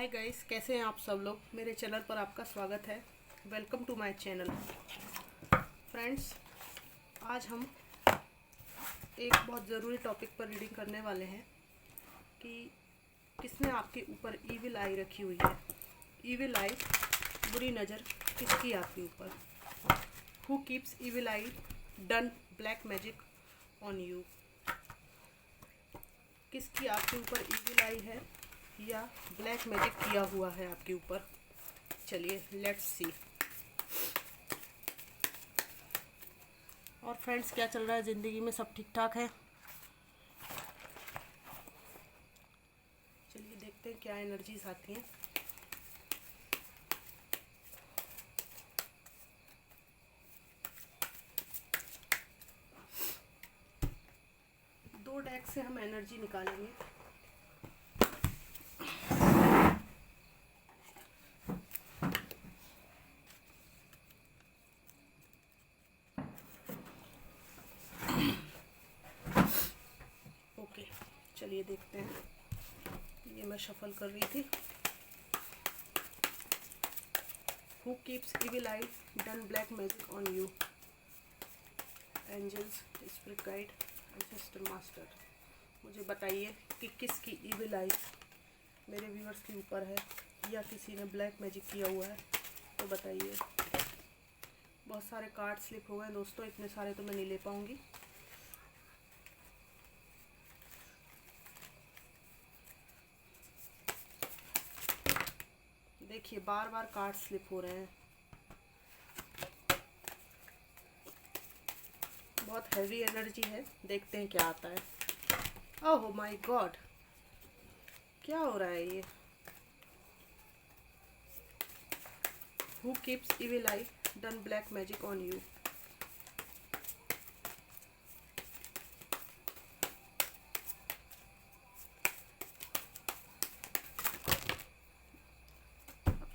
Hi guys, कैसे हैं आप सब लोग। मेरे चैनल पर आपका स्वागत है। Welcome to my channel. Friends, आज हम एक बहुत ज़रूरी टॉपिक पर रीडिंग करने वाले हैं कि किसने आपके ऊपर ईविल आई रखी हुई है। ईविल आई, बुरी नज़र किसकी आपके ऊपर। Who keeps evil I done black magic on you. किसकी आपके ऊपर ईविल आई है या ब्लैक मैजिक किया हुआ है आपके ऊपर। चलिए लेट्स सी। और फ्रेंड्स, क्या चल रहा है ज़िंदगी में, सब ठीक ठाक है। चलिए देखते हैं क्या एनर्जीज आती हैं। दो डेक से हम एनर्जी निकालेंगे। ओके, चलिए देखते हैं। ये मैं शफल कर रही थी। Who keeps evil eye done black magic on you. Angels, spirit guide, ancestor master, मुझे बताइए कि किसकी इविल आई मेरे व्यूअर्स के ऊपर है या किसी ने ब्लैक मैजिक किया हुआ है, तो बताइए। बहुत सारे कार्ड स्लिप हो गए दोस्तों, इतने सारे तो मैं नहीं ले पाऊँगी। देखिए, बार बार कार्ड स्लिप हो रहे हैं। बहुत हैवी एनर्जी है, देखते हैं क्या आता है। ओह माय गॉड, क्या हो रहा है ये। Who keeps evil eye done black magic on you.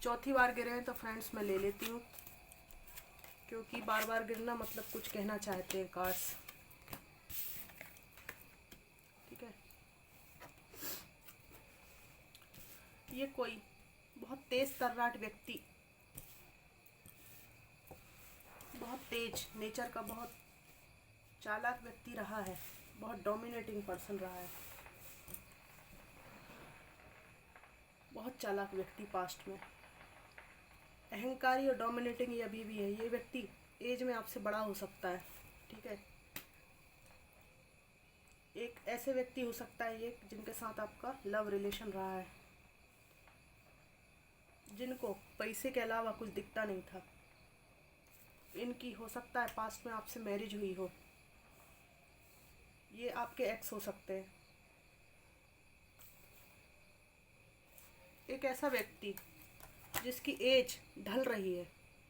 चौथी बार गिरे हैं तो फ्रेंड्स मैं ले लेती हूँ, क्योंकि बार बार गिरना मतलब कुछ कहना चाहते हैं कार्ड्स। ठीक है, ये कोई बहुत तेज तर्राट व्यक्ति, बहुत तेज नेचर का, बहुत चालाक व्यक्ति रहा है, बहुत डोमिनेटिंग पर्सन रहा है, बहुत चालाक व्यक्ति पास्ट में। अहंकारी और डोमिनेटिंग ये अभी भी है। ये व्यक्ति एज में आपसे बड़ा हो सकता है। ठीक है, एक ऐसे व्यक्ति हो सकता है ये जिनके साथ आपका लव रिलेशन रहा है, जिनको पैसे के अलावा कुछ दिखता नहीं था। इनकी हो सकता है पास्ट में आपसे मैरिज हुई हो। ये आपके एक्स हो सकते हैं। एक ऐसा व्यक्ति जिसकी एज ढल रही है,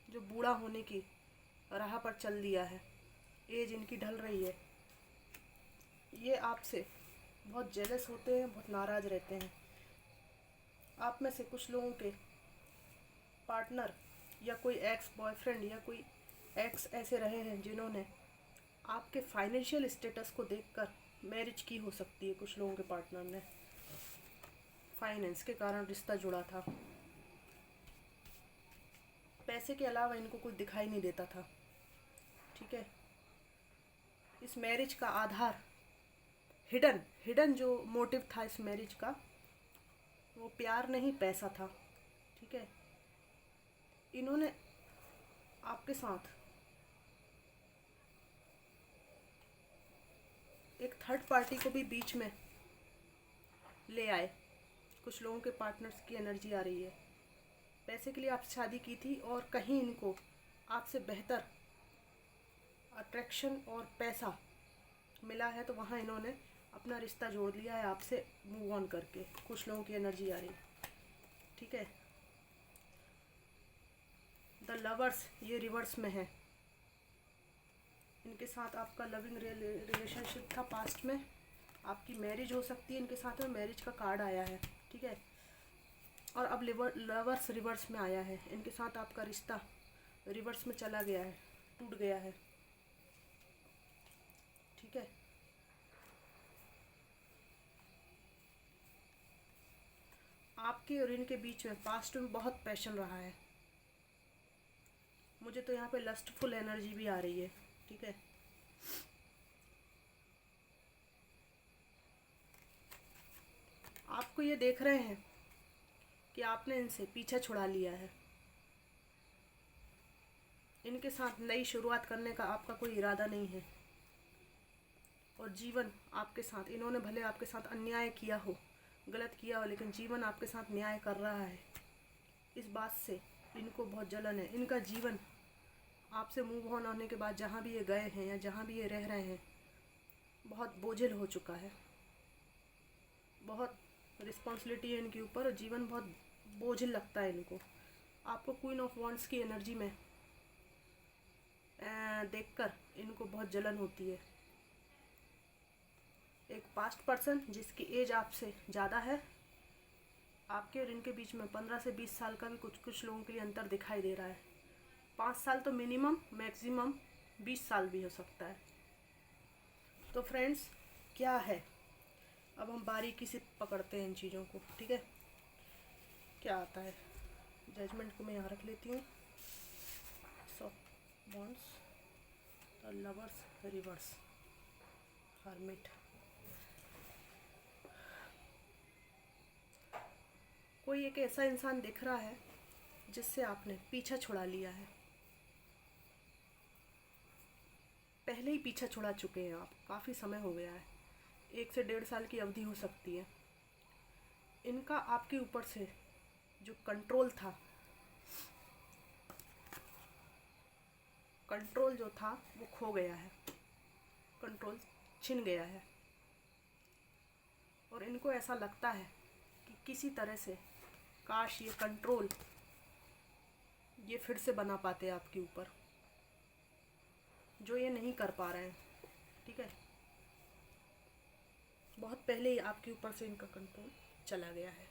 जो बूढ़ा होने की राह पर चल दिया है, एज इनकी ढल रही है। ये आपसे बहुत जेलस होते हैं, बहुत नाराज़ रहते हैं। आप में से कुछ लोगों के पार्टनर या कोई एक्स बॉयफ्रेंड या कोई एक्स ऐसे रहे हैं जिन्होंने आपके फाइनेंशियल स्टेटस को देखकर मैरिज की हो सकती है। कुछ लोगों के पार्टनर ने फाइनेंस के कारण रिश्ता जुड़ा था। पैसे के अलावा इनको कुछ दिखाई नहीं देता था। ठीक है, इस मैरिज का आधार हिडन जो मोटिव था इस मैरिज का, वो प्यार नहीं पैसा था। ठीक है, इन्होंने आपके साथ एक थर्ड पार्टी को भी बीच में ले आए। कुछ लोगों के पार्टनर्स की एनर्जी आ रही है। पैसे के लिए आपसे शादी की थी और कहीं इनको आपसे बेहतर अट्रैक्शन और पैसा मिला है, तो वहाँ इन्होंने अपना रिश्ता जोड़ लिया है आपसे मूव ऑन करके। कुछ लोगों की एनर्जी आ रही है। ठीक है, द लवर्स ये रिवर्स में है। इनके साथ आपका लविंग रिलेशनशिप था पास्ट में। आपकी मैरिज हो सकती है, इनके साथ में मैरिज का कार्ड आया है। ठीक है, और अब लवर्स रिवर्स में आया है। इनके साथ आपका रिश्ता रिवर्स में चला गया है, टूट गया है। ठीक है, आप आपके और इनके बीच में पास्ट में बहुत पैशन रहा है। मुझे तो यहाँ पे लस्टफुल एनर्जी भी आ रही है। ठीक है, आपको ये देख रहे हैं कि आपने इनसे पीछा छुड़ा लिया है। इनके साथ नई शुरुआत करने का आपका कोई इरादा नहीं है, और जीवन आपके साथ, इन्होंने भले आपके साथ अन्याय किया हो, गलत किया हो, लेकिन जीवन आपके साथ न्याय कर रहा है। इस बात से इनको बहुत जलन है। इनका जीवन आपसे मूव ऑन होने के बाद जहाँ भी ये गए हैं या जहाँ भी ये रह रहे हैं, बहुत बोझिल हो चुका है। बहुत रिस्पॉन्सिबिलिटी है इनके ऊपर, और जीवन बहुत बोझिल लगता है इनको। आपको क्वीन ऑफ वॉन्ड्स की एनर्जी में देखकर इनको बहुत जलन होती है। एक पास्ट पर्सन जिसकी एज आपसे ज़्यादा है, आपके और इनके बीच में 15 से 20 साल का भी कुछ लोगों के लिए अंतर दिखाई दे रहा है। 5 साल तो मिनिमम, मैक्सिमम 20 साल भी हो सकता है। तो फ्रेंड्स, क्या है, अब हम बारीकी से पकड़ते हैं इन चीज़ों को। ठीक है, क्या आता है। जजमेंट को मैं यहाँ रख लेती हूँ। So bonds, the lovers, reverse, hermit. कोई एक ऐसा इंसान दिख रहा है जिससे आपने पीछा छुड़ा लिया है। पहले ही पीछा छुड़ा चुके हैं आप, काफ़ी समय हो गया है। 1 से 1.5 साल की अवधि हो सकती है। इनका आपके ऊपर से जो कंट्रोल था, कंट्रोल जो था वो खो गया है, कंट्रोल छिन गया है। और इनको ऐसा लगता है कि किसी तरह से काश ये कंट्रोल ये फिर से बना पाते आपके ऊपर, जो ये नहीं कर पा रहे हैं। ठीक है, बहुत पहले ही आपके ऊपर से इनका कंट्रोल चला गया है।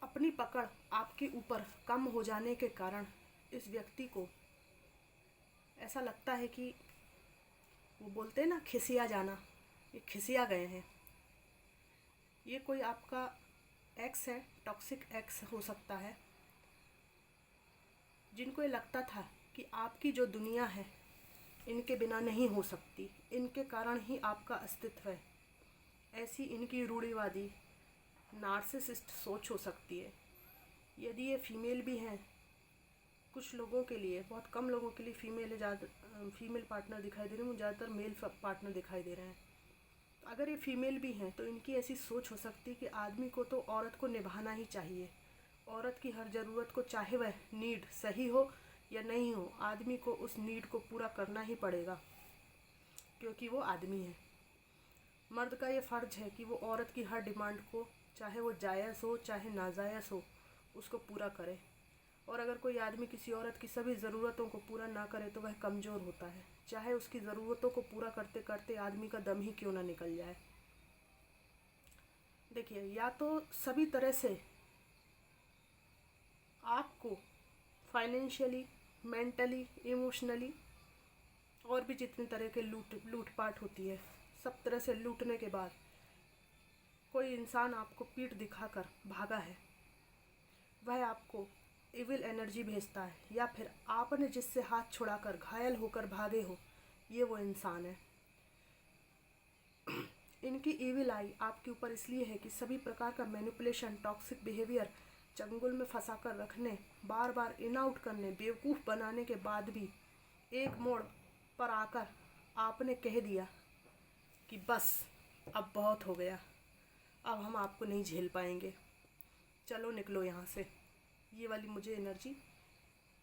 अपनी पकड़ आपके ऊपर कम हो जाने के कारण इस व्यक्ति को ऐसा लगता है कि, वो बोलते हैं ना खिसिया जाना, ये खिसिया गए हैं। ये कोई आपका एक्स है, टॉक्सिक एक्स हो सकता है, जिनको ये लगता था कि आपकी जो दुनिया है इनके बिना नहीं हो सकती, इनके कारण ही आपका अस्तित्व है। ऐसी इनकी रूढ़िवादी नार्सिसिस्ट सोच हो सकती है। यदि ये फीमेल भी हैं, कुछ लोगों के लिए, बहुत कम लोगों के लिए फीमेल ज़्यादा फीमेल पार्टनर दिखाई दे रहे हैं, मुझे ज़्यादातर मेल पार्टनर दिखाई दे रहे हैं। तो अगर ये फीमेल भी हैं तो इनकी ऐसी सोच हो सकती है कि आदमी को तो औरत को निभाना ही चाहिए। औरत की हर ज़रूरत को, चाहे वह नीड सही हो या नहीं हो, आदमी को उस नीड को पूरा करना ही पड़ेगा, क्योंकि वो आदमी है। मर्द का ये फ़र्ज़ है कि वो औरत की हर डिमांड को, चाहे वो जायज़ हो चाहे नाजायज़ हो, उसको पूरा करे। और अगर कोई आदमी किसी औरत की सभी ज़रूरतों को पूरा ना करे तो वह कमज़ोर होता है, चाहे उसकी ज़रूरतों को पूरा करते करते आदमी का दम ही क्यों ना निकल जाए। देखिए, या तो सभी तरह से आपको फाइनेंशियली, मेंटली, इमोशनली, और भी जितने तरह के लूटपाट होती है, सब तरह से लूटने के बाद कोई इंसान आपको पीठ दिखाकर भागा है, वह आपको इविल एनर्जी भेजता है, या फिर आपने जिससे हाथ छुड़ाकर घायल होकर भागे हो, ये वो इंसान है। इनकी इविल आई आपके ऊपर इसलिए है कि सभी प्रकार का मैनिपुलेशन, टॉक्सिक बिहेवियर, चंगुल में फंसाकर रखने, बार बार इन आउट करने, बेवकूफ़ बनाने के बाद भी एक मोड़ पर आकर आपने कह दिया कि बस अब बहुत हो गया, अब हम आपको नहीं झेल पाएंगे, चलो निकलो यहाँ से। ये वाली मुझे एनर्जी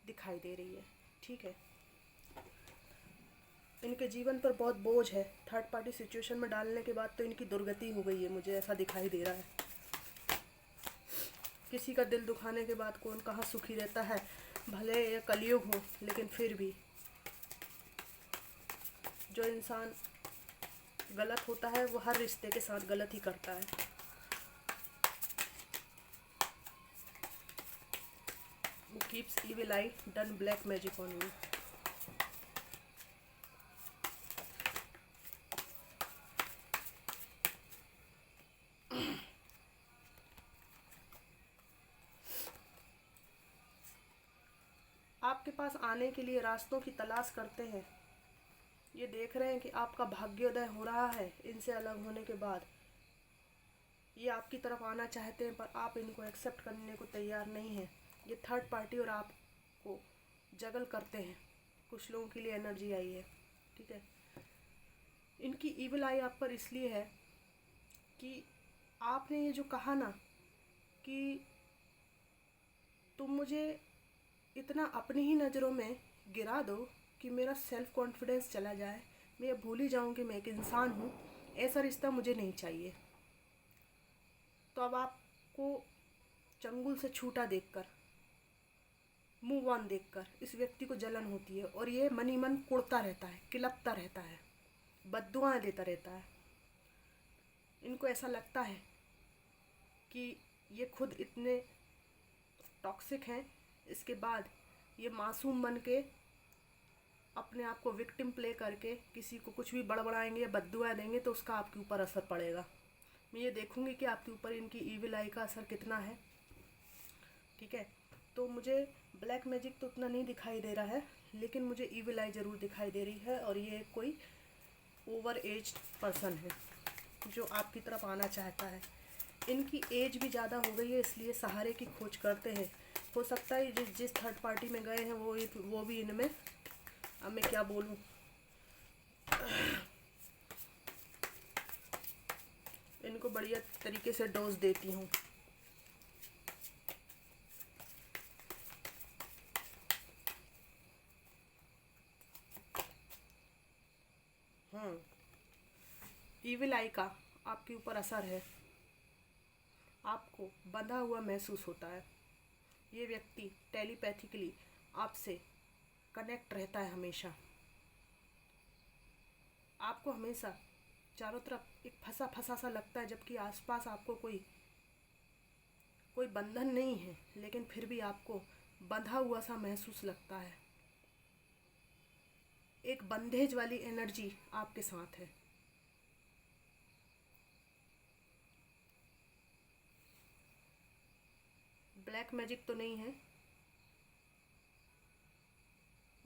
दिखाई दे रही है। ठीक है, इनके जीवन पर बहुत बोझ है। थर्ड पार्टी सिचुएशन में डालने के बाद तो इनकी दुर्गति हो गई है, मुझे ऐसा दिखाई दे रहा है। किसी का दिल दुखाने के बाद कौन कहाँ सुखी रहता है, भले ये कलयुग हो, लेकिन फिर भी जो इंसान गलत होता है वो हर रिश्ते के साथ गलत ही करता है। Who keeps evil eye done black magic on you. आपके पास आने के लिए रास्तों की तलाश करते हैं। ये देख रहे हैं कि आपका भाग्योदय हो रहा है इनसे अलग होने के बाद। ये आपकी तरफ आना चाहते हैं पर आप इनको एक्सेप्ट करने को तैयार नहीं हैं। ये थर्ड पार्टी और आपको जगल करते हैं। कुछ लोगों के लिए एनर्जी आई है, ठीक है। इनकी ईविल आई आप पर इसलिए है कि आपने ये जो कहा ना कि तुम मुझे इतना अपनी ही नज़रों में गिरा दो कि मेरा सेल्फ कॉन्फिडेंस चला जाए, मैं ये भूल ही जाऊँ कि मैं एक इंसान हूँ, ऐसा रिश्ता मुझे नहीं चाहिए। तो अब आपको चंगुल से छूटा देखकर, मूव ऑन देखकर इस व्यक्ति को जलन होती है और ये मन ही मन कुड़ता रहता है, किलपता रहता है, बद्दुआएं देता रहता है। इनको ऐसा लगता है कि ये खुद इतने टॉक्सिक हैं, इसके बाद ये मासूम बन के अपने आप को विक्टिम प्ले करके किसी को कुछ भी बड़बड़ाएंगे या बद्दुआ देंगे तो उसका आपके ऊपर असर पड़ेगा। मैं ये देखूंगी कि आपके ऊपर इनकी ईविल आई का असर कितना है, ठीक है। तो मुझे ब्लैक मैजिक तो उतना नहीं दिखाई दे रहा है, लेकिन मुझे ईविल आई ज़रूर दिखाई दे रही है और ये कोई ओवर एज पर्सन है जो आपकी तरफ आना चाहता है। इनकी एज भी ज़्यादा हो गई है, इसलिए सहारे की खोज करते हैं। हो सकता है जिस थर्ड पार्टी में गए हैं वो भी इनमें, अब मैं क्या बोलूँ, इनको बढ़िया तरीके से डोज देती हूँ। ईविल आई का आपके ऊपर असर है, आपको बंधा हुआ महसूस होता है। ये व्यक्ति टेलीपैथिकली आपसे कनेक्ट रहता है हमेशा। आपको हमेशा चारों तरफ एक फंसा फंसा सा लगता है, जबकि आसपास आपको कोई बंधन नहीं है, लेकिन फिर भी आपको बंधा हुआ सा महसूस लगता है। एक बंधेज वाली एनर्जी आपके साथ है। ब्लैक मैजिक तो नहीं है,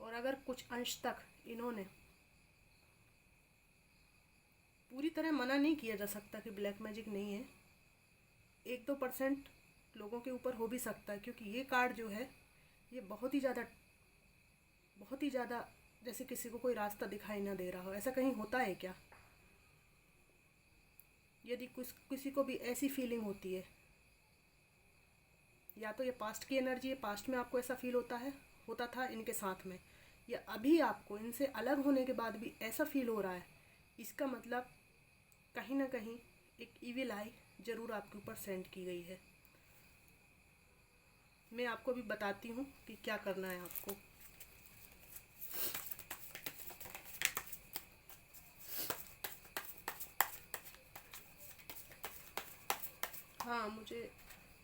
और अगर कुछ अंश तक इन्होंने पूरी तरह मना नहीं किया जा सकता कि ब्लैक मैजिक नहीं है, 1-2% लोगों के ऊपर हो भी सकता है, क्योंकि ये कार्ड जो है ये बहुत ही ज़्यादा जैसे किसी को कोई रास्ता दिखाई ना दे रहा हो। ऐसा कहीं होता है क्या? यदि किसी को भी ऐसी फीलिंग होती है, या तो ये पास्ट की एनर्जी है, पास्ट में आपको ऐसा फील होता था इनके साथ में, या अभी आपको इनसे अलग होने के बाद भी ऐसा फील हो रहा है, इसका मतलब कहीं ना कहीं एक ईविल आई ज़रूर आपके ऊपर सेंड की गई है। मैं आपको भी बताती हूँ कि क्या करना है आपको। हाँ, मुझे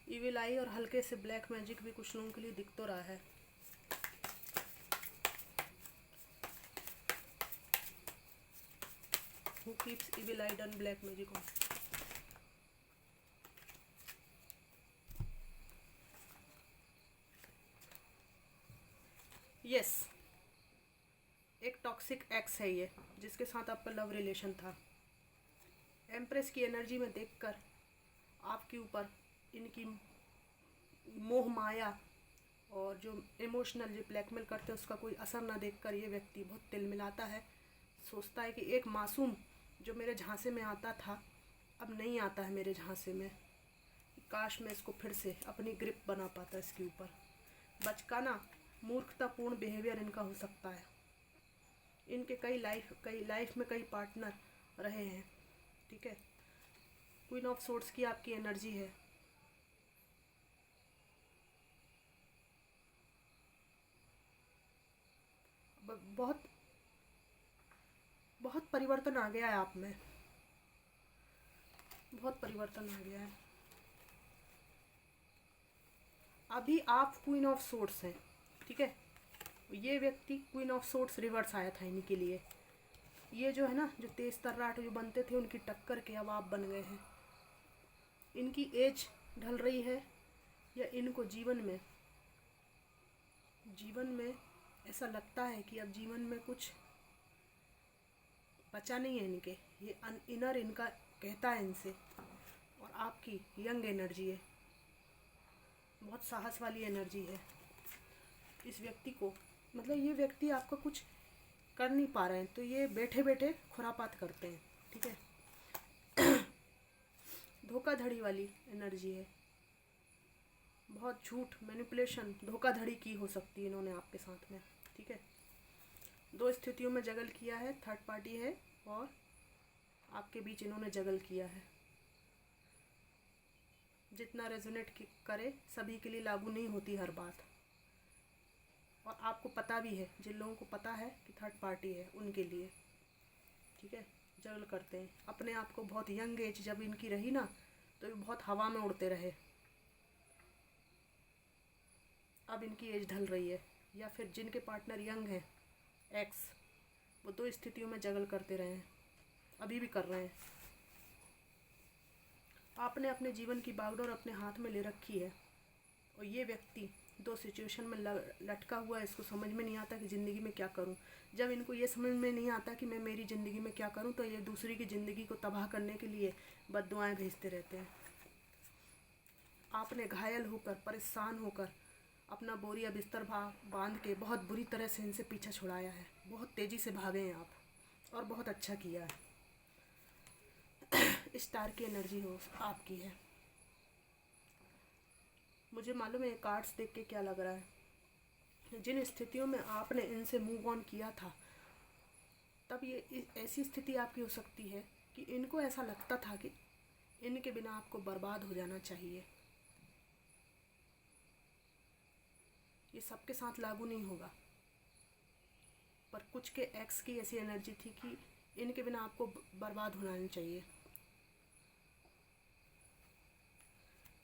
ईविल आई और हल्के से ब्लैक मैजिक भी कुछ लोगों के लिए दिख तो रहा है। Who keeps evil eye done black magic on? Yes, एक टॉक्सिक एक्स है ये, जिसके साथ आपका लव रिलेशन था। एम्प्रेस की एनर्जी में देखकर आपके ऊपर इनकी मोह माया और जो इमोशनल जो ब्लैकमेल करते हैं उसका कोई असर ना देखकर ये व्यक्ति बहुत तिलमिलाता है। सोचता है कि एक मासूम जो मेरे झांसे में आता था अब नहीं आता है मेरे झांसे में, काश मैं इसको फिर से अपनी ग्रिप बना पाता इसके ऊपर। बचकाना मूर्खतापूर्ण बिहेवियर इनका हो सकता है। इनके कई लाइफ में कई पार्टनर रहे हैं, ठीक है। क्वीन ऑफ सोर्ड्स की आपकी एनर्जी है। बहुत बहुत परिवर्तन आ गया है आप में, बहुत परिवर्तन आ गया है। अभी आप क्वीन ऑफ सोर्ड्स हैं, ठीक है। ये व्यक्ति क्वीन ऑफ सोर्ड्स रिवर्स आया था इनके लिए। ये जो है ना, जो तेज तर्राट जो बनते थे उनकी टक्कर के अब आप बन गए हैं। इनकी एज ढल रही है, या इनको जीवन में जीवन में ऐसा लगता है कि अब जीवन में कुछ बचा नहीं है इनके, ये इनर इनका कहता है इनसे। और आपकी यंग एनर्जी है, बहुत साहस वाली एनर्जी है इस व्यक्ति को। मतलब ये व्यक्ति आपका कुछ कर नहीं पा रहे हैं तो ये बैठे बैठे खुरापात करते हैं, ठीक है। धोखाधड़ी वाली एनर्जी है, बहुत झूठ, मैनिपुलेशन, धोखाधड़ी की हो सकती है इन्होंने आपके साथ में, ठीक है। दो स्थितियों में जगल किया है, थर्ड पार्टी है और आपके बीच इन्होंने जगल किया है। जितना रेजोनेट करे सभी के लिए लागू नहीं होती हर बात। और आपको पता भी है, जिन लोगों को पता है कि थर्ड पार्टी है उनके लिए, ठीक है, जगल करते हैं अपने आप को। बहुत यंग एज जब इनकी रही ना तो ये बहुत हवा में उड़ते रहे, अब इनकी एज ढल रही है। या फिर जिनके पार्टनर यंग हैं, एक्स, वो दो स्थितियों में जगल करते रहे हैं, अभी भी कर रहे हैं। आपने अपने जीवन की बागडोर अपने हाथ में ले रखी है और ये व्यक्ति दो सिचुएशन में लटका हुआ है। इसको समझ में नहीं आता कि ज़िंदगी में क्या करूं। जब इनको ये समझ में नहीं आता कि मैं मेरी ज़िंदगी में क्या करूं तो ये दूसरी की ज़िंदगी को तबाह करने के लिए बद्दुआएं भेजते रहते हैं। आपने घायल होकर, परेशान होकर अपना बोरिया बिस्तर बांध के बहुत बुरी तरह से इनसे पीछा छुड़ाया है। बहुत तेज़ी से भागे हैं आप और बहुत अच्छा किया है। स्टार की एनर्जी हो आपकी है। मुझे मालूम है कार्ड्स देख के क्या लग रहा है। जिन स्थितियों में आपने इनसे मूव ऑन किया था, तब ये ऐसी स्थिति आपकी हो सकती है कि इनको ऐसा लगता था कि इनके बिना आपको बर्बाद हो जाना चाहिए। ये सबके साथ लागू नहीं होगा, पर कुछ के एक्स की ऐसी एनर्जी थी कि इनके बिना आपको बर्बाद होना नहीं चाहिए।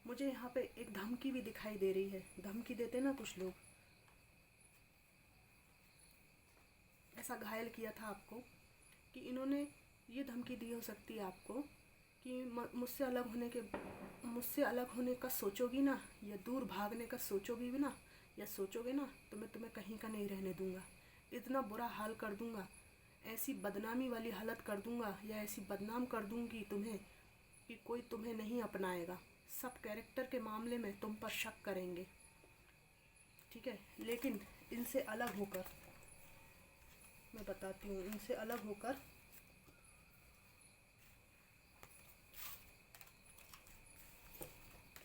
मुझे यहाँ पे एक धमकी भी दिखाई दे रही है। धमकी देते ना कुछ लोग, ऐसा घायल किया था आपको कि इन्होंने ये धमकी दी हो सकती है आपको कि मुझसे अलग होने का सोचोगी ना, या दूर भागने का सोचोगी भी ना, या सोचोगे ना, तो मैं तुम्हें कहीं का नहीं रहने दूंगा। इतना बुरा हाल कर दूंगा, ऐसी बदनामी वाली हालत कर दूंगा, या ऐसी बदनाम कर दूंगी तुम्हें कि कोई तुम्हें नहीं अपनाएगा। सब कैरेक्टर के मामले में तुम पर शक करेंगे, ठीक है। लेकिन इनसे अलग होकर, मैं बताती हूँ, इनसे अलग होकर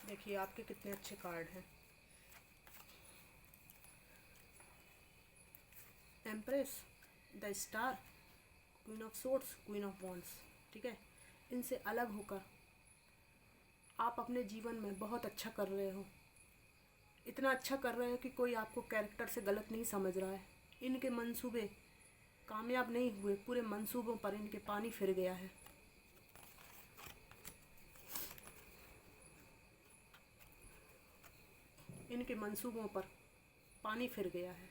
देखिए आपके कितने अच्छे कार्ड हैं। Empress, the star, queen of swords, queen of wands, ठीक है। इनसे अलग होकर आप अपने जीवन में बहुत अच्छा कर रहे हो। इतना अच्छा कर रहे हो कि कोई आपको कैरेक्टर से गलत नहीं समझ रहा है। इनके मंसूबे कामयाब नहीं हुए, पूरे मंसूबों पर इनके पानी फिर गया है। इनके मंसूबों पर पानी फिर गया है।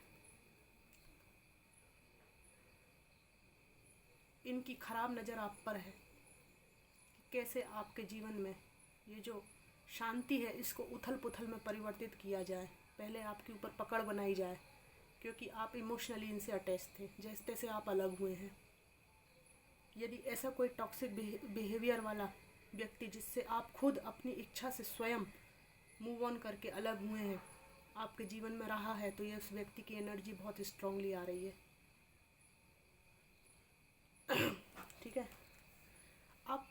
इनकी खराब नज़र आप पर है कि कैसे आपके जीवन में ये जो शांति है इसको उथल पुथल में परिवर्तित किया जाए। पहले आपके ऊपर पकड़ बनाई जाए, क्योंकि आप इमोशनली इनसे अटैच थे, जैसे तैसे आप अलग हुए हैं। यदि ऐसा कोई टॉक्सिक बिहेवियर वाला व्यक्ति जिससे आप खुद अपनी इच्छा से स्वयं मूव ऑन करके अलग हुए हैं आपके जीवन में रहा है, तो ये उस व्यक्ति की एनर्जी बहुत स्ट्रांगली आ रही है, ठीक है। आप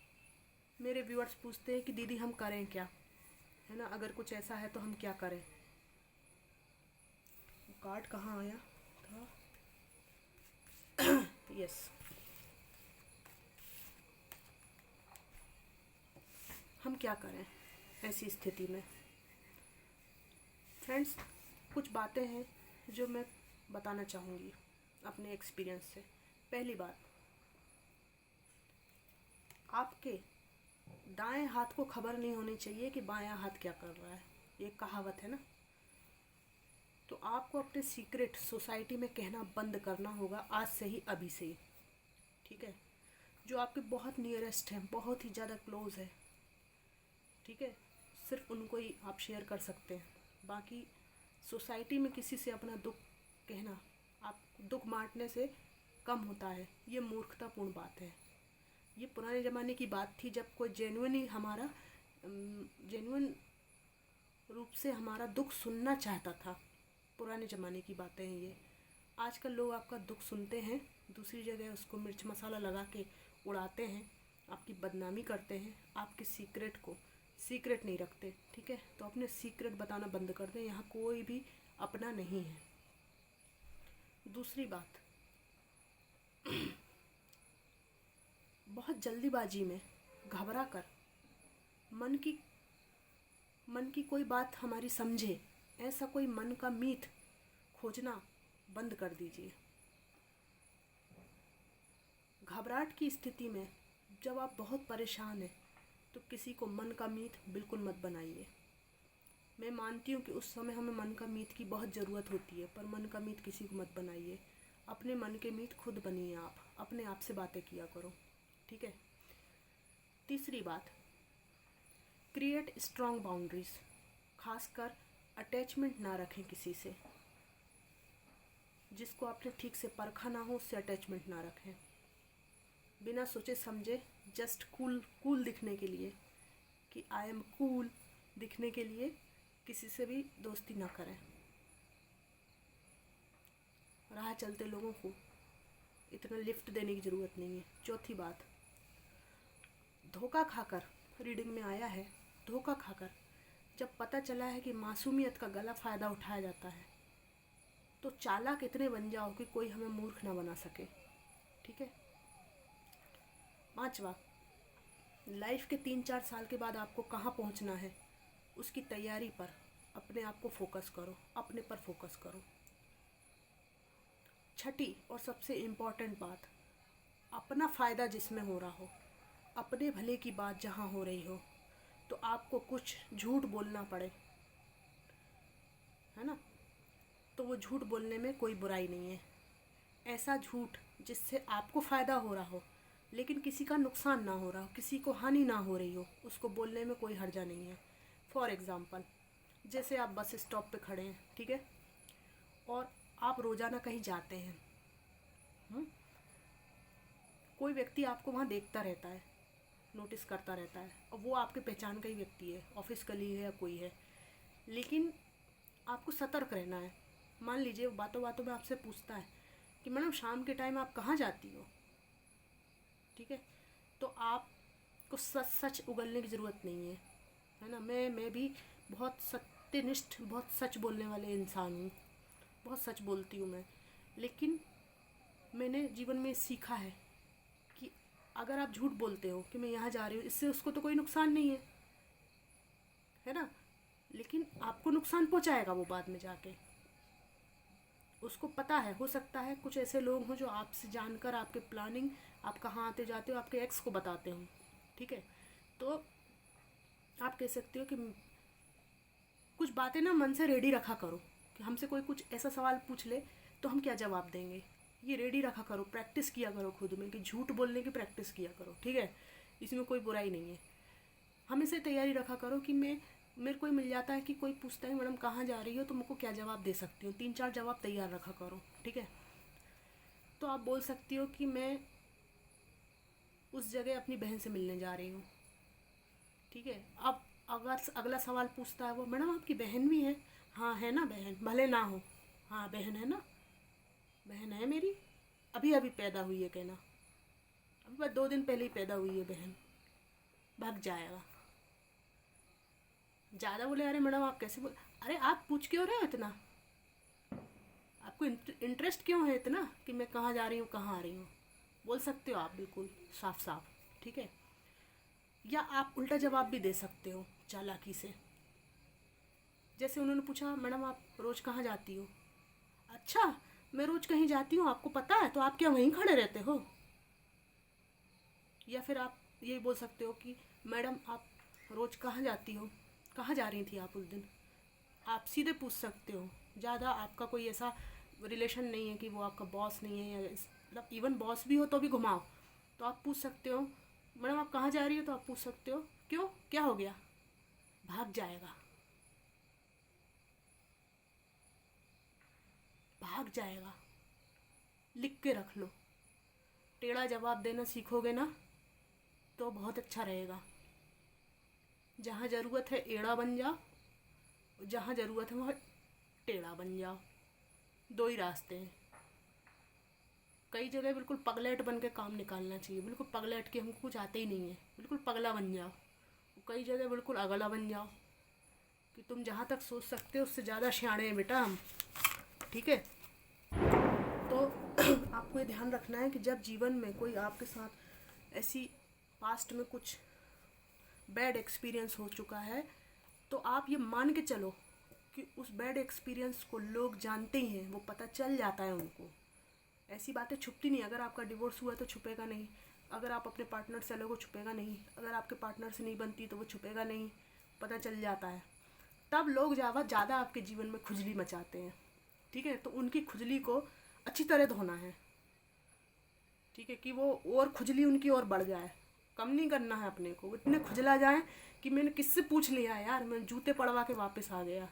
मेरे व्यूअर्स पूछते हैं कि दीदी हम करें क्या, है ना, अगर कुछ ऐसा है तो हम क्या करें। कार्ड कहाँ आया था, यस, हम क्या करें ऐसी स्थिति में। फ्रेंड्स, कुछ बातें हैं जो मैं बताना चाहूँगी अपने एक्सपीरियंस से। पहली बात, आपके दाएं हाथ को खबर नहीं होनी चाहिए कि बायां हाथ क्या कर रहा है। ये कहावत है ना। तो आपको अपने सीक्रेट सोसाइटी में कहना बंद करना होगा आज से ही, अभी से ही, ठीक है। जो आपके बहुत नियरेस्ट हैं, बहुत ही ज़्यादा क्लोज है, ठीक है, सिर्फ उनको ही आप शेयर कर सकते हैं। बाकी सोसाइटी में किसी से अपना दुख कहना, आप दुख बांटने से कम होता है, ये मूर्खतापूर्ण बात है। ये पुराने ज़माने की बात थी जब कोई जेन्युइन रूप से हमारा दुख सुनना चाहता था। पुराने ज़माने की बातें हैं ये। आजकल लोग आपका दुख सुनते हैं, दूसरी जगह उसको मिर्च मसाला लगा के उड़ाते हैं, आपकी बदनामी करते हैं, आपके सीक्रेट नहीं रखते। ठीक है, तो अपने सीक्रेट बताना बंद कर दें। यहाँ कोई भी अपना नहीं है। दूसरी बात, बहुत जल्दीबाजी में घबरा कर मन की कोई बात हमारी समझे, ऐसा कोई मन का मीत खोजना बंद कर दीजिए। घबराहट की स्थिति में जब आप बहुत परेशान हैं तो किसी को मन का मीत बिल्कुल मत बनाइए। मैं मानती हूँ कि उस समय हमें मन का मीत की बहुत ज़रूरत होती है, पर मन का मीत किसी को मत बनाइए। अपने मन के मीत खुद बनिए। आप अपने आप से बातें किया करो। ठीक है। तीसरी बात, क्रिएट स्ट्रॉन्ग बाउंड्रीज। खासकर अटैचमेंट ना रखें किसी से। जिसको आपने ठीक से परखा ना हो उससे अटैचमेंट ना रखें। बिना सोचे समझे जस्ट कूल दिखने के लिए, कि आई एम कूल दिखने के लिए किसी से भी दोस्ती ना करें। राह चलते लोगों को इतना लिफ्ट देने की ज़रूरत नहीं है। चौथी बात, धोखा खाकर, रीडिंग में आया है, धोखा खाकर जब पता चला है कि मासूमियत का गलत फ़ायदा उठाया जाता है तो चालाक इतने बन जाओ कि कोई हमें मूर्ख ना बना सके। ठीक है। पांचवा, लाइफ के 3-4 साल के बाद आपको कहाँ पहुँचना है उसकी तैयारी पर अपने आप को फोकस करो, अपने पर फोकस करो। छठी और सबसे इम्पॉर्टेंट बात, अपना फ़ायदा जिसमें हो रहा हो, अपने भले की बात जहाँ हो रही हो, तो आपको कुछ झूठ बोलना पड़े, है ना, तो वो झूठ बोलने में कोई बुराई नहीं है। ऐसा झूठ जिससे आपको फ़ायदा हो रहा हो लेकिन किसी का नुकसान ना हो रहा हो, किसी को हानि ना हो रही हो, उसको बोलने में कोई हर्जा नहीं है। फॉर एग्ज़ाम्पल, जैसे आप बस स्टॉप पे खड़े हैं, ठीक है, और आप रोज़ाना कहीं जाते हैं, कोई व्यक्ति आपको वहाँ देखता रहता है, नोटिस करता रहता है, और वो आपके पहचान का ही व्यक्ति है, ऑफिस कलीग है या कोई है, लेकिन आपको सतर्क रहना है। मान लीजिए वो बातों बातों में आपसे पूछता है कि मैडम शाम के टाइम आप कहाँ जाती हो। ठीक है, तो आपको सच उगलने की ज़रूरत नहीं है ना। मैं भी बहुत सत्यनिष्ठ, बहुत सच बोलने वाले इंसान हूँ, बहुत सच बोलती हूँ मैं, लेकिन मैंने जीवन में सीखा है कि अगर आप झूठ बोलते हो कि मैं यहाँ जा रही हूँ, इससे उसको तो कोई नुकसान नहीं है ना, लेकिन आपको नुकसान पहुँचाएगा वो बाद में जाके। उसको पता है, हो सकता है कुछ ऐसे लोग हों जो आपसे जानकर आपके प्लानिंग, आप कहाँ आते जाते हो, आपके एक्स को बताते हो। ठीक है, तो आप कह सकते हो कि कुछ बातें ना मन से रेडी रखा करो कि हमसे कोई कुछ ऐसा सवाल पूछ ले तो हम क्या जवाब देंगे। ये रेडी रखा करो, प्रैक्टिस किया करो खुद में कि झूठ बोलने की प्रैक्टिस किया करो। ठीक है, इसमें कोई बुराई नहीं है। हमेशा तैयारी रखा करो कि मेरे को मिल जाता है कि कोई पूछता है मैडम कहाँ जा रही हो, तो मुझको क्या जवाब दे सकती हूँ। 3-4 जवाब तैयार रखा करो। ठीक है, तो आप बोल सकती हो कि मैं उस जगह अपनी बहन से मिलने जा रही हूँ। ठीक है, अब अगर अगला सवाल पूछता है वो, मैडम आपकी बहन भी है? हाँ है ना बहन, भले ना हो, हाँ बहन है ना, बहन है मेरी, अभी अभी पैदा हुई है कहना, अभी बस 2 दिन पहले ही पैदा हुई है बहन। भाग जाएगा। ज़्यादा बोले अरे मैडम आप कैसे बोल, अरे आप पूछ क्यों रहे हो इतना, आपको इंटरेस्ट क्यों है इतना कि मैं कहाँ जा रही हूँ कहाँ आ रही हूँ, बोल सकते हो आप बिल्कुल साफ साफ। ठीक है, या आप उल्टा जवाब भी दे सकते हो चालाकी से। जैसे उन्होंने पूछा मैडम आप रोज़ कहाँ जाती हो? अच्छा, मैं रोज़ कहीं जाती हूँ आपको पता है, तो आप क्या वहीं खड़े रहते हो? या फिर आप ये बोल सकते हो कि मैडम आप रोज़ कहाँ जाती हो, कहाँ जा रही थी आप उस दिन? आप सीधे पूछ सकते हो। ज़्यादा आपका कोई ऐसा रिलेशन नहीं है कि वो आपका बॉस नहीं है, या मतलब इवन बॉस भी हो तो भी घुमाओ, तो आप पूछ सकते हो मैडम आप कहाँ जा रही हो, तो आप पूछ सकते हो क्यों, क्या हो गया? भाग जाएगा। भाग जाएगा। लिख के रख लो। टेढ़ा जवाब देना सीखोगे ना तो बहुत अच्छा रहेगा। जहाँ ज़रूरत है एड़ा बन जाओ, जहाँ ज़रूरत है वहाँ टेढ़ा बन जाओ। दो ही रास्ते हैं। कई जगह बिल्कुल पगलेट बन के काम निकालना चाहिए। बिल्कुल पगलेट के हमको कुछ आते ही नहीं है, बिल्कुल पगला बन जाओ। कई जगह बिल्कुल अगला बन जाओ कि तुम जहाँ तक सोच सकते हो उससे ज़्यादा सियाणे हैं बेटा हम। ठीक है, तो आपको ये ध्यान रखना है कि जब जीवन में कोई आपके साथ ऐसी पास्ट में कुछ बैड एक्सपीरियंस हो चुका है तो आप ये मान के चलो कि उस बैड एक्सपीरियंस को लोग जानते ही हैं, वो पता चल जाता है उनको। ऐसी बातें छुपती नहीं। अगर आपका डिवोर्स हुआ तो छुपेगा नहीं, अगर आप अपने पार्टनर से अलग हो छुपेगा नहीं, अगर आपके पार्टनर से नहीं बनती तो वो छुपेगा नहीं, पता चल जाता है। तब लोग ज़्यादा आपके जीवन में खुजली मचाते हैं। ठीक है, तो उनकी खुजली को अच्छी तरह धोना है। ठीक है, कि वो और खुजली उनकी और बढ़ जाए। कम नहीं करना है अपने को, इतने खुजला जाए कि मैंने किससे पूछ लिया यार, मैं जूते पड़वा के वापस आ गया,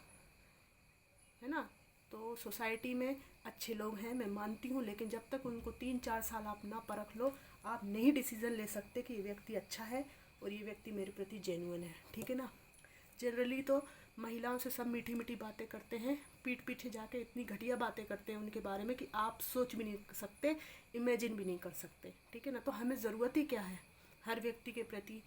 है ना। तो सोसाइटी में अच्छे लोग हैं, मैं मानती हूँ, लेकिन जब तक उनको 3-4 साल आप ना परख लो, आप नहीं डिसीज़न ले सकते कि ये व्यक्ति अच्छा है और ये व्यक्ति मेरे प्रति जेन्युइन है। ठीक है ना। जनरली तो महिलाओं से सब मीठी मीठी बातें करते हैं, पीठ पीछे जाके इतनी घटिया बातें करते हैं उनके बारे में कि आप सोच भी नहीं सकते, इमेजिन भी नहीं कर सकते। ठीक है ना। तो हमें ज़रूरत ही क्या है, हर व्यक्ति के प्रति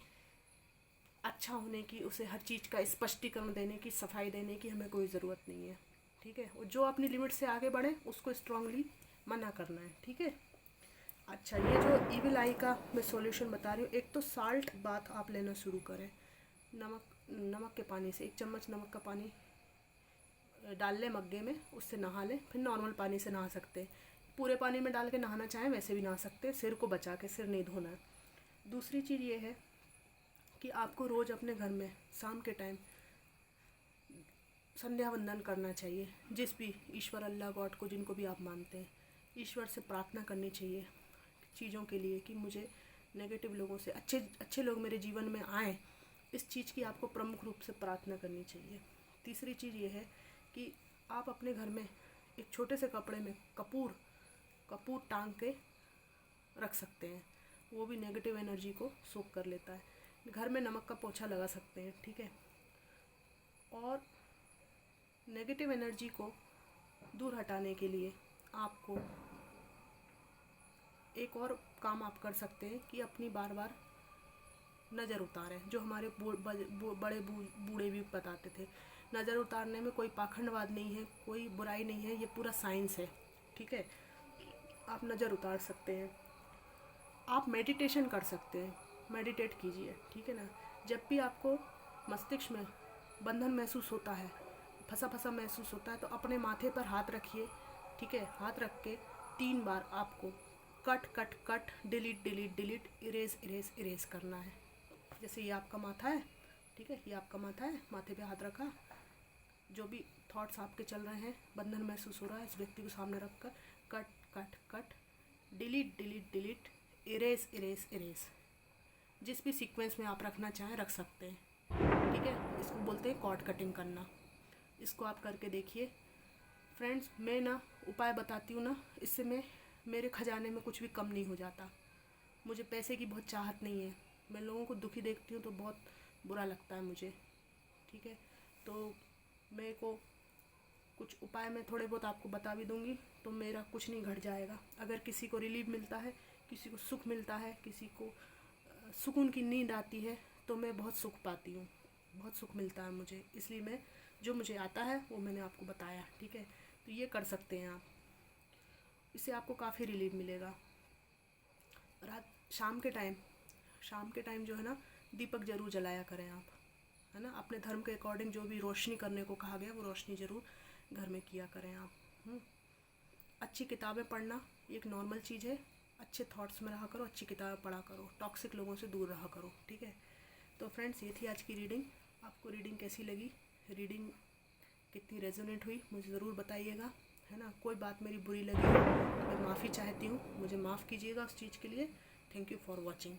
अच्छा होने की, उसे हर चीज़ का स्पष्टीकरण देने की, सफाई देने की हमें कोई ज़रूरत नहीं है। ठीक है, और जो अपनी लिमिट से आगे बढ़े उसको स्ट्रांगली मना करना है। ठीक है। अच्छा, ये जो ईविल आई का मैं सॉल्यूशन बता रही हूँ, एक तो साल्ट बाथ आप लेना शुरू करें। नमक के पानी से 1 चम्मच नमक का पानी डाल लें मग्गे में, उससे नहा लें। फिर नॉर्मल पानी से नहा सकते हैं, पूरे पानी में डाल के नहाना चाहें वैसे भी नहा सकते हैं, सिर को बचा के, सिर नहीं धोना है। दूसरी चीज़ ये है कि आपको रोज़ अपने घर में शाम के टाइम संध्या वंदन करना चाहिए। जिस भी ईश्वर, अल्लाह, गॉड को, जिनको भी आप मानते हैं, ईश्वर से प्रार्थना करनी चाहिए चीज़ों के लिए कि मुझे नेगेटिव लोगों से अच्छे लोग मेरे जीवन में आएँ। इस चीज़ की आपको प्रमुख रूप से प्रार्थना करनी चाहिए। तीसरी चीज़ ये है कि आप अपने घर में एक छोटे से कपड़े में कपूर टांग के रख सकते हैं, वो भी नेगेटिव एनर्जी को सोख कर लेता है। घर में नमक का पोछा लगा सकते हैं। ठीक है, और नेगेटिव एनर्जी को दूर हटाने के लिए आपको एक और काम आप कर सकते हैं कि अपनी बार बार नज़र उतारें। जो हमारे बड़े बूढ़े भी बताते थे, नज़र उतारने में कोई पाखंडवाद नहीं है, कोई बुराई नहीं है, ये पूरा साइंस है। ठीक है, आप नज़र उतार सकते हैं। आप मेडिटेशन कर सकते हैं, मेडिटेट कीजिए। ठीक है ना। जब भी आपको मस्तिष्क में बंधन महसूस होता है, फंसा फंसा महसूस होता है, तो अपने माथे पर हाथ रखिए। ठीक है, हाथ रख के 3 बार आपको cut cut cut, delete delete delete, erase erase erase करना है। जैसे ये आपका माथा है, ठीक है, ये आपका माथा है, माथे पे हाथ रखा, जो भी थॉट्स आपके चल रहे हैं, बंधन महसूस हो रहा है, इस व्यक्ति को सामने रख कर cut cut cut, delete delete delete, erase erase erase, जिस भी सीक्वेंस में आप रखना चाहें रख सकते हैं। ठीक है, इसको बोलते हैं कॉर्ड कटिंग करना। इसको आप करके देखिए फ्रेंड्स। मैं ना उपाय बताती हूँ ना, इससे मेरे खजाने में कुछ भी कम नहीं हो जाता। मुझे पैसे की बहुत चाहत नहीं है, मैं लोगों को दुखी देखती हूँ तो बहुत बुरा लगता है मुझे। ठीक है, तो मेरे को कुछ उपाय मैं थोड़े बहुत आपको बता भी दूँगी, तो मेरा कुछ नहीं घट जाएगा। अगर किसी को रिलीफ मिलता है, किसी को सुख मिलता है, किसी को सुकून की नींद आती है, तो मैं बहुत सुख पाती हूँ, बहुत सुख मिलता है मुझे। इसलिए जो मुझे आता है वो मैंने आपको बताया। ठीक है, तो ये कर सकते हैं आप, इससे आपको काफ़ी रिलीफ मिलेगा। शाम के टाइम जो है ना, दीपक ज़रूर जलाया करें आप, है ना। अपने धर्म के अकॉर्डिंग जो भी रोशनी करने को कहा गया वो रोशनी ज़रूर घर में किया करें आप। अच्छी किताबें पढ़ना एक नॉर्मल चीज़ है। अच्छे थॉट्स में रहा करो, अच्छी किताबें पढ़ा करो, टॉक्सिक लोगों से दूर रहा करो। ठीक है, तो फ्रेंड्स ये थी आज की रीडिंग। आपको रीडिंग कैसी लगी, रीडिंग कितनी रेजोनेट हुई, मुझे ज़रूर बताइएगा, है ना। कोई बात मेरी बुरी लगी तो मैं माफ़ी चाहती हूँ, मुझे माफ़ कीजिएगा उस चीज़ के लिए। Thank you for watching.